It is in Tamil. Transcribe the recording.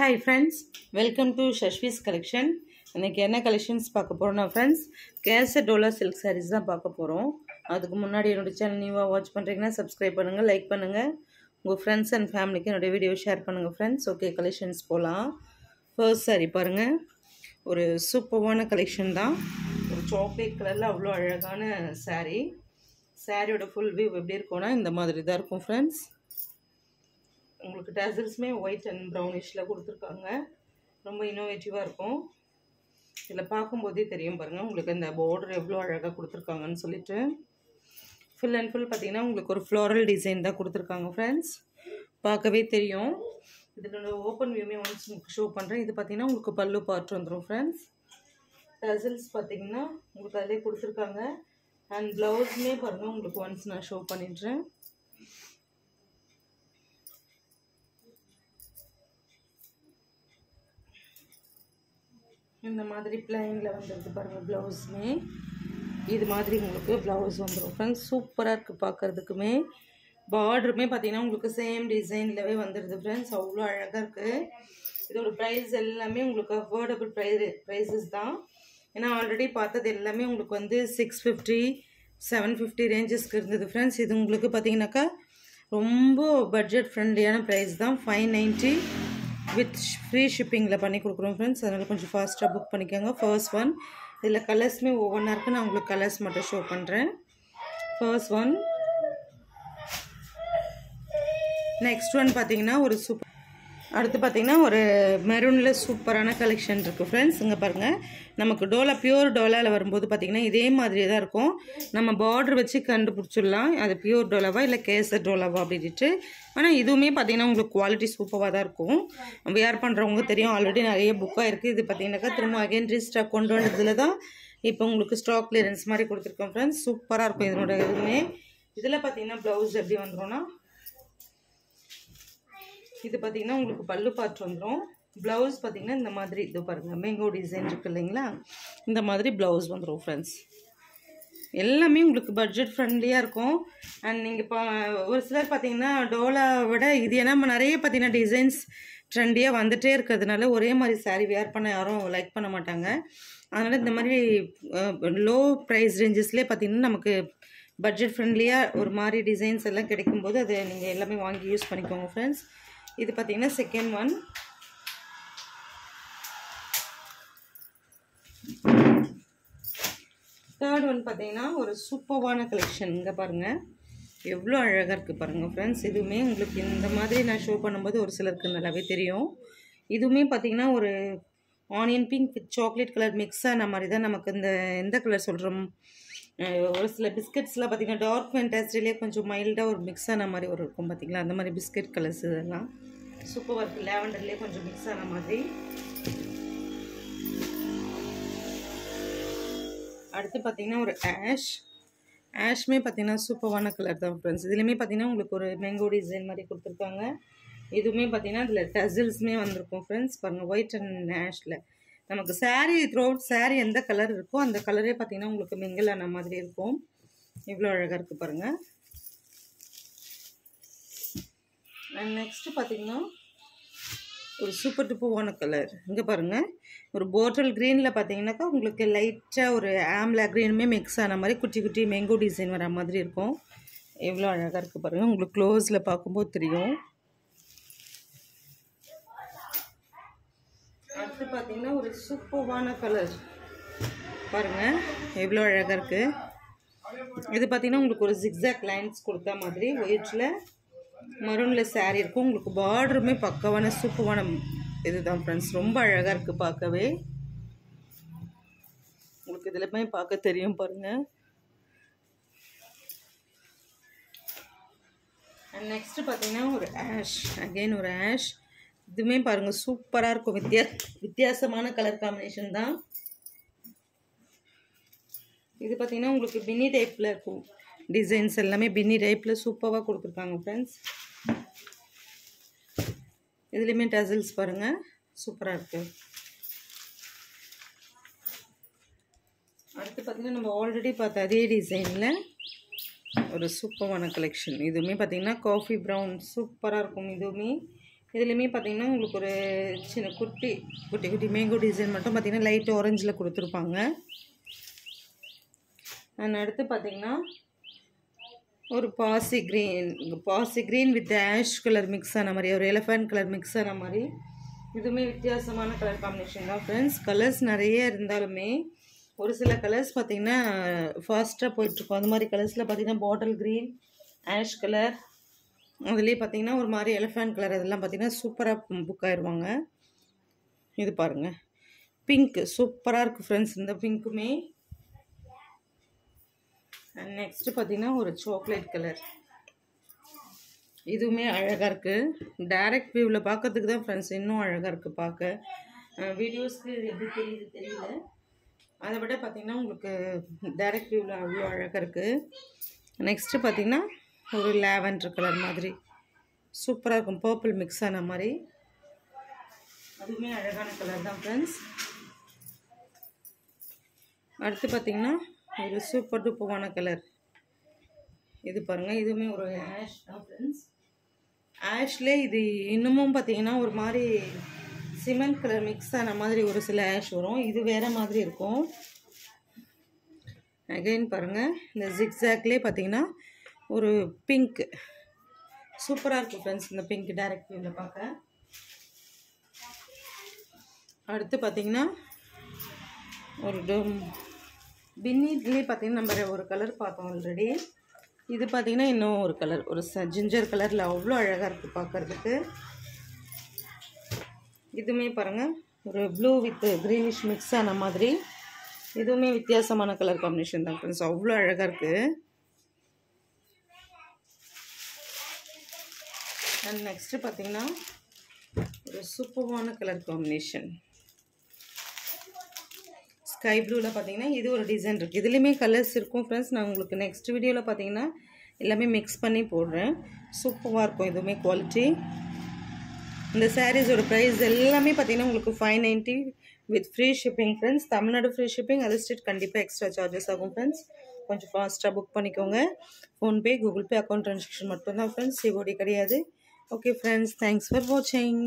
Hi friends, welcome to Shashvi's collection. இன்னைக்கு என்ன கலெக்ஷன்ஸ் பார்க்க போறோம்னா friends, cassette Dola silk sarees தான் பார்க்க போறோம். அதுக்கு முன்னாடி என்னோட சேனல் நியூவா வாட்ச் பண்றீங்கன்னா subscribe பண்ணுங்க, லைக் பண்ணுங்க. உங்க friends and familyக்கு என்னோட வீடியோ ஷேர் பண்ணுங்க friends. ஓகே, கலெக்ஷன்ஸ் போலாம். ஃபர்ஸ்ட் saree பாருங்க. ஒரு சூப்பரான கலெக்ஷன் தான். ஒரு சாக்லேட் கலர்ல அவ்வளோ அழகான saree. சாரியோட ஃபுல் வியூ எப்படி இருக்கும்னா இந்த மாதிரி தான் இருக்கும் friends. உங்களுக்கு டசல்ஸ்மே ஒயிட் அண்ட் ப்ரௌனிஷில் கொடுத்துருக்காங்க. ரொம்ப இன்னோவேட்டிவாக இருக்கும். இதில் பார்க்கும்போதே தெரியும் பாருங்கள் உங்களுக்கு இந்த பார்டர் எவ்வளோ அழகாக கொடுத்துருக்காங்கன்னு சொல்லிட்டு. ஃபுல் அண்ட் ஃபுல் பார்த்தீங்கன்னா உங்களுக்கு ஒரு ஃப்ளோரல் டிசைன் தான் கொடுத்துருக்காங்க ஃப்ரெண்ட்ஸ். பார்க்கவே தெரியும். இதோட ஓப்பன் வியூமே ஒன்ஸ் உங்களுக்கு ஷோ பண்ணுறேன். இது பார்த்தீங்கன்னா உங்களுக்கு பல்லு பார்ட் வந்துடும் ஃப்ரெண்ட்ஸ். டசல்ஸ் பார்த்தீங்கன்னா உங்களுக்கு அதிலே கொடுத்துருக்காங்க. அண்ட் ப்ளவுஸ்மே பாருங்கள் உங்களுக்கு ஒன்ஸ் நான் ஷோ பண்ணிடுறேன். இந்த மாதிரி பிளைனில் வந்துருக்கு பாருங்கள் ப்ளவுஸுமே. இது மாதிரி உங்களுக்கு ப்ளவுஸ் வந்துடும் ஃப்ரெண்ட்ஸ். சூப்பராக இருக்குது பார்க்குறதுக்குமே. பார்டருமே பார்த்தீங்கன்னா உங்களுக்கு சேம் டிசைன்லவே வந்துடுது ஃப்ரெண்ட்ஸ். அவ்வளோ அழகாக இருக்குது. இதோட ப்ரைஸ் எல்லாமே உங்களுக்கு அஃபோர்டபுள் ப்ரைஸஸ் தான். ஏன்னா ஆல்ரெடி பார்த்தது எல்லாமே உங்களுக்கு வந்து 650 750 ரேஞ்சஸ்க்கு இருந்தது ஃப்ரெண்ட்ஸ். இது உங்களுக்கு பார்த்தீங்கன்னாக்கா ரொம்ப பட்ஜெட் ஃப்ரெண்ட்லியான ப்ரைஸ் தான். 590 வித் ஃப்ரீ ஷிப்பிங்கில் பண்ணி கொடுக்குறோம் ஃப்ரெண்ட்ஸ். அதனால் கொஞ்சம் ஃபாஸ்ட்டாக புக் பண்ணிக்கோங்க. ஃபர்ஸ்ட் ஒன், இதில் கலர்ஸுமே ஒவ்வொன்றா இருக்குது. நான் உங்களுக்கு கலர்ஸ் மட்டும் ஷோ பண்ணுறேன். First one. நெக்ஸ்ட் ஒன் பார்த்தீங்கன்னா ஒரு சூப்பர். அடுத்து பார்த்தீங்கன்னா ஒரு மெரூனில் சூப்பரான கலெக்ஷன் இருக்குது ஃப்ரெண்ட்ஸ். இங்கே பாருங்கள், நமக்கு டோலா பியூர் டோலாவில் வரும்போது பார்த்தீங்கன்னா இதே மாதிரியே தான் இருக்கும். நம்ம பார்டர் வச்சு கண்டுபிடிச்சிடலாம் அது பியூர் டோலாவா இல்லை கேசர் டோலாவா அப்படின்ட்டு. ஆனால் இதுவுமே பார்த்தீங்கன்னா உங்களுக்கு குவாலிட்டி சூப்பராக தான் இருக்கும். வியர் பண்ணுறவங்க தெரியும். ஆல்ரெடி நிறைய புக்காக இருக்குது. இது பார்த்தீங்கன்னாக்கா திரும்ப அகைன் ரீஸ்டாக் கொண்டு வந்ததில் தான் இப்போ உங்களுக்கு ஸ்டாக் கிளியரன்ஸ் மாதிரி கொடுத்துருக்கோம் ஃப்ரெண்ட்ஸ். சூப்பராக இருக்கும் இதனோட இதுவுமே. இதில் பார்த்தீங்கன்னா ப்ளவுஸ் எப்படி வந்துடும்னா இது பார்த்தீங்கன்னா உங்களுக்கு பல்லு பார்ட் வந்துடும். ப்ளவுஸ் பார்த்தீங்கன்னா இந்த மாதிரி இது பாருங்கள் மேங்கோ டிசைன் இருக்குது இல்லைங்களா, இந்த மாதிரி ப்ளவுஸ் வந்துடும் ஃப்ரெண்ட்ஸ். எல்லாமே உங்களுக்கு பட்ஜெட் ஃப்ரெண்ட்லியாக இருக்கும். அண்ட் நீங்கள் இப்போ ஒரு சிலர் பார்த்தீங்கன்னா டோலா விட இது ஏன்னா நிறைய பார்த்தீங்கன்னா டிசைன்ஸ் ட்ரெண்டியாக வந்துகிட்டே இருக்கிறதுனால ஒரே மாதிரி சாரீ வேர் பண்ண யாரும் லைக் பண்ண மாட்டாங்க. அதனால் இந்த மாதிரி லோ ப்ரைஸ் ரேஞ்சஸ்லேயே பார்த்தீங்கன்னா நமக்கு பட்ஜெட் ஃப்ரெண்ட்லியாக ஒரு மாதிரி டிசைன்ஸ் எல்லாம் கிடைக்கும்போது அதை நீங்கள் எல்லாமே வாங்கி யூஸ் பண்ணிக்கோங்க ஃப்ரெண்ட்ஸ். இது பார்த்தீங்கன்னா செகண்ட் ஒன். தேர்ட் ஒன் பார்த்தீங்கன்னா ஒரு சூப்பரான கலெக்ஷன். இங்கே பாருங்கள் எவ்வளோ அழகாக இருக்குது பாருங்கள் ஃப்ரெண்ட்ஸ். இதுவுமே உங்களுக்கு இந்த மாதிரி நான் ஷோ பண்ணும்போது ஒரு சிலருக்கு நல்லாவே தெரியும். இதுவுமே பார்த்தீங்கன்னா ஒரு onion pink with chocolate colour mix ஆன மாதிரி தான் நமக்கு இந்த எந்த கலர் சொல்கிறோம். ஒரு சில பிஸ்கட்ஸ்லாம் பார்த்தீங்கன்னா டார்க் ஃபேண்டாஸ்டிலே கொஞ்சம் மைல்டாக ஒரு மிக்ஸ் ஆன மாதிரி ஒரு இருக்கும் பார்த்தீங்களா, அந்த மாதிரி பிஸ்கட் கலர்ஸ் இதெல்லாம் சூப்பராக இருக்குது. லேவண்டர்லேயே கொஞ்சம் மிக்ஸ் ஆன மாதிரி. அடுத்து பார்த்தீங்கன்னா ஒரு ஆஷ்மே பார்த்தீங்கன்னா சூப்பரான கலர் தான் ஃப்ரெண்ட்ஸ். இதுலேயுமே பார்த்தீங்கன்னா உங்களுக்கு ஒரு மேங்கோ டிசைன் மாதிரி கொடுத்துருக்காங்க. இதுவுமே பார்த்தீங்கன்னா இதில் டசல்ஸுமே வந்திருக்கும் ஃப்ரெண்ட்ஸ். பாருங்கள் ஒயிட் அண்ட் ஆஷில் நமக்கு சாரீ த்ரூ அவுட் சாரீ எந்த கலர் இருக்கோ அந்த கலரே பார்த்தீங்கன்னா உங்களுக்கு மிங்கிள் ஆன மாதிரி இருக்கும். இவ்வளோ அழகாக இருக்குது பாருங்கள். அண்ட் நெக்ஸ்ட்டு பார்த்தீங்கன்னா ஒரு சூப்பர் டூப்பரான கலர். இங்கே பாருங்கள் ஒரு போட்டல் க்ரீனில் பார்த்தீங்கன்னாக்கா உங்களுக்கு லைட்டாக ஒரு ஆம்லா க்ரீனுமே மிக்ஸ் ஆன மாதிரி குட்டி குட்டி மேங்கோ டிசைன் வர மாதிரி இருக்கும். எவ்வளோ அழகாக இருக்குது பாருங்கள். உங்களுக்கு க்ளோஸில் பார்க்கும்போது தெரியும். அடுத்து பார்த்தீங்கன்னா ஒரு சூப்பரான கலர் பாருங்கள் எவ்வளோ அழகாக இருக்குது. இது பார்த்தீங்கன்னா உங்களுக்கு ஒரு ஜிக்ஸாக் லைன்ஸ் கொடுத்த மாதிரி ஒயிட்டில் மரூனில் சாரீ இருக்கும். உங்களுக்கு பார்டருமே பக்கவான சூப்பரான இதுதான் ஃப்ரெண்ட்ஸ். ரொம்ப அழகாக இருக்குது பார்க்கவே. உங்களுக்கு இதில் பார்க்க தெரியும் பாருங்கள். அண்ட் நெக்ஸ்ட்டு பார்த்தீங்கன்னா ஒரு ஆஷ், அகெயின் ஒரு ஆஷ். இதுவுமே பாருங்கள் சூப்பராக இருக்கும். வித்தியாசமான கலர் காம்பினேஷன் தான். இது பார்த்தீங்கன்னா உங்களுக்கு பின்னி டைப்பில் இருக்கும். டிசைன்ஸ் எல்லாமே பின்னி டைப்பில் சூப்பராக கொடுத்துருக்காங்க ஃப்ரெண்ட்ஸ். இதுலேயுமே டசல்ஸ் பாருங்கள் சூப்பராக இருக்குது. அடுத்து பார்த்தீங்கன்னா நம்ம ஆல்ரெடி பார்த்த அதே டிசைனில் ஒரு சூப்பரான கலெக்ஷன். இதுவுமே பார்த்தீங்கன்னா காஃபி ப்ரௌன் சூப்பராக இருக்கும். இதுவுமே இதுலேயுமே பார்த்தீங்கன்னா உங்களுக்கு ஒரு சின்ன குட்டி குட்டி மேங்கோ டிசைன் மட்டும் பார்த்தீங்கன்னா லைட் ஆரஞ்சில் கொடுத்துருப்பாங்க. அண்ட் அடுத்து பார்த்தீங்கன்னா ஒரு பாசி green with ash colour mix ஆன மாதிரி, ஒரு எலிஃபண்ட் கலர் மிக்ஸ் ஆன மாதிரி. இதுவுமே வித்தியாசமான கலர் காம்பினேஷன் தான் ஃப்ரெண்ட்ஸ். கலர்ஸ் நிறைய இருந்தாலுமே ஒரு சில கலர்ஸ் பார்த்திங்கன்னா ஃபாஸ்ட்டாக போயிட்டுருக்கும். அது மாதிரி கலர்ஸில் பார்த்திங்கன்னா பாட்டில் க்ரீன், ஆஷ் கலர், அதுலேயே பார்த்திங்கன்னா ஒரு மாதிரி எலிஃபண்ட் கலர், அதெல்லாம் பார்த்திங்கன்னா சூப்பராக புக் ஆயிடுவாங்க. இது பாருங்கள், பிங்க் சூப்பராக இருக்குது ஃப்ரெண்ட்ஸ். இந்த பிங்க்குமே. அண்ட் நெக்ஸ்ட்டு பார்த்திங்கன்னா ஒரு சாக்லேட் கலர், இதுவுமே அழகாக இருக்குது. டைரக்ட் வியூவில் பார்க்கறதுக்கு தான் ஃப்ரெண்ட்ஸ் இன்னும் அழகாக இருக்குது பார்க்க. வீடியோஸ்க்கு எப்படி தெரியுது தெரியல, அதை விட பார்த்திங்கன்னா உங்களுக்கு டைரக்ட் வியூவில் அவ்வளோ அழகாக இருக்குது. நெக்ஸ்ட்டு பார்த்திங்கன்னா ஒரு லாவெண்டர் கலர் மாதிரி சூப்பராக இருக்கும், பர்பிள் மிக்ஸ் ஆன மாதிரி. அதுவுமே அழகான கலர் தான் ஃப்ரெண்ட்ஸ். அடுத்து பார்த்திங்கன்னா ஒரு சூப்பர் டூப்பரான கலர், இது பாருங்கள். இதுவுமே ஒரு ஆஷ் தான் ஃப்ரெண்ட்ஸ். ஆஷ்லே இது இன்னமும் பார்த்திங்கன்னா ஒரு மாதிரி சிமெண்ட் கலர் மிக்ஸ் ஆன மாதிரி ஒரு சில ஆஷ் வரும். இது வேறு மாதிரி இருக்கும். அகைன் பாருங்கள், இந்த ஜிக்ஸாக்லேயே பார்த்திங்கன்னா ஒரு பிங்க் சூப்பராக இருக்குது ஃப்ரெண்ட்ஸ். இந்த பிங்க் டைரக்ட் வியூவில் பார்க்க. அடுத்து பார்த்திங்கன்னா ஒரு பின்னிட்லேயே பார்த்திங்கன்னா நம்ம ஒரு கலர் பார்த்தோம் ஆல்ரெடி. இது பார்த்திங்கன்னா இன்னும் ஒரு கலர், ஒரு ஜிஞ்சர் கலரில் அவ்வளோ அழகாக இருக்குது பார்க்குறதுக்கு. இதுவுமே பாருங்கள் ஒரு ப்ளூ வித் க்ரீனிஷ் மிக்ஸ் ஆன மாதிரி. இதுவுமே வித்தியாசமான கலர் காம்பினேஷன் தான் ஃப்ரெண்ட்ஸ், அவ்வளோ அழகாக இருக்குது. அண்ட் நெக்ஸ்ட்டு பார்த்திங்கன்னா ஒரு சூப்பரான கலர் காம்பினேஷன் ஸ்கை ப்ளூவில் பார்த்திங்கன்னா இது ஒரு டிசைன் இருக்குது. இதுலேயுமே கலர்ஸ் இருக்கும் ஃப்ரெண்ட்ஸ். நான் உங்களுக்கு நெக்ஸ்ட் வீடியோவில் பார்த்திங்கன்னா எல்லாமே மிக்ஸ் பண்ணி போடுறேன். சூப்பராக இருக்கும் இதுவுமே குவாலிட்டி. இந்த சாரீஸோட ப்ரைஸ் எல்லாமே பார்த்திங்கன்னா உங்களுக்கு 590 with free shipping friends. Tamil Nadu free shipping, other state கண்டிப்பாக எக்ஸ்ட்ரா சார்ஜஸ் ஆகும் ஃப்ரெண்ட்ஸ். கொஞ்சம் ஃபாஸ்ட்டாக புக் பண்ணிக்கோங்க. PhonePe, Google Pay account transaction மட்டும்தான் ஃப்ரெண்ட்ஸ், சிஓடி கிடையாது. ஓகே ஃப்ரெண்ட்ஸ், தேங்க்ஸ் ஃபார் வாட்சிங்.